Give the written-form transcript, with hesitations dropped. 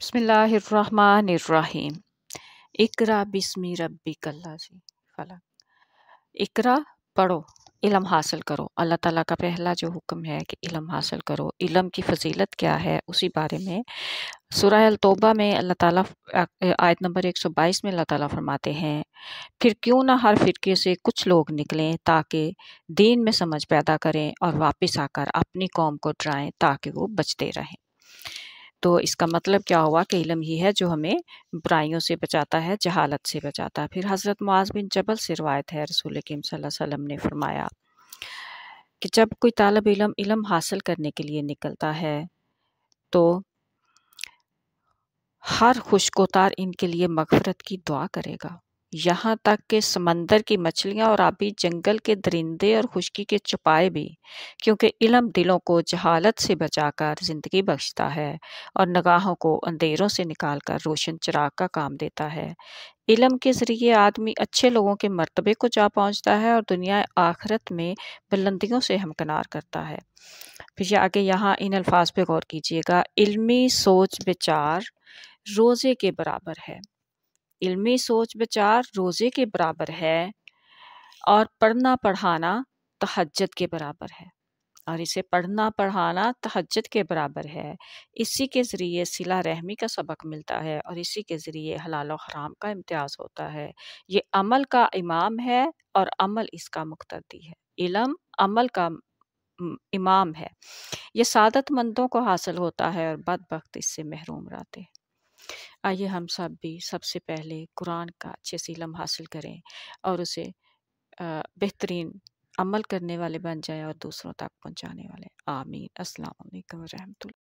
बिस्मिल्लाहिर्रहमानिर्रहीम। इकरा बिस्मि रब्बिकल्लाज़ी फलक। इकरा पढ़ो, इल्म हासिल करो। अल्लाह ताला का पहला जो हुक्म है कि इल्म हासिल करो। इल्म की फजीलत क्या है उसी बारे में सूरह अल तौबा में अल्लाह ताला आयत नंबर 122 में अल्लाह ताला फरमाते हैं, फिर क्यों ना हर फिरके से कुछ लोग निकलें ताकि दीन में समझ पैदा करें और वापस आकर अपनी कौम को डराएं ताकि वो बचते रहें। तो इसका मतलब क्या हुआ कि इल्म ही है जो हमें बुराइयों से बचाता है, जहालत से बचाता है। फिर हज़रत मुआज़ बिन जबल से रिवायत है, रसूल करीम सल्लल्लाहु अलैहि वसल्लम ने फरमाया कि जब कोई तालिब इल्म इल्म हासिल करने के लिए निकलता है तो हर खुशकोतार इनके लिए मगफरत की दुआ करेगा, यहाँ तक कि समंदर की मछलियाँ और आबी जंगल के दरिंदे और खुशकी के चौपाए भी, क्योंकि इल्म दिलों को जहालत से बचाकर ज़िंदगी बख्शता है और निगाहों को अंधेरों से निकालकर रोशन चिराग का काम देता है। इल्म के ज़रिए आदमी अच्छे लोगों के मर्तबे को जा पहुँचता है और दुनिया आखिरत में बुलंदियों से हमकिनार करता है। फिर आगे यहाँ इन अल्फाज पे गौर कीजिएगा, इल्मी सोच विचार रोज़े के बराबर है। इल्मी सोच विचार रोज़े के बराबर है और पढ़ना पढ़ाना तहज्जुद के बराबर है। और इसे पढ़ना पढ़ाना तहज्जुद के बराबर है। इसी के ज़रिए सिला रहमी का सबक मिलता है और इसी के ज़रिए हलाल और हराम का इम्तियाज़ होता है। ये अमल का इमाम है और अमल इसका मुक्तदी है। इल्म अमल का इमाम है। ये सादतमंदों को हासिल होता है और बदबख्त इससे महरूम रहते हैं। आइए हम सब भी सबसे पहले कुरान का अच्छे से इल्म हासिल करें और उसे बेहतरीन अमल करने वाले बन जाएं और दूसरों तक पहुंचाने वाले। आमीन। अस्सलाम वालेकुम व रहमतुल्लाह।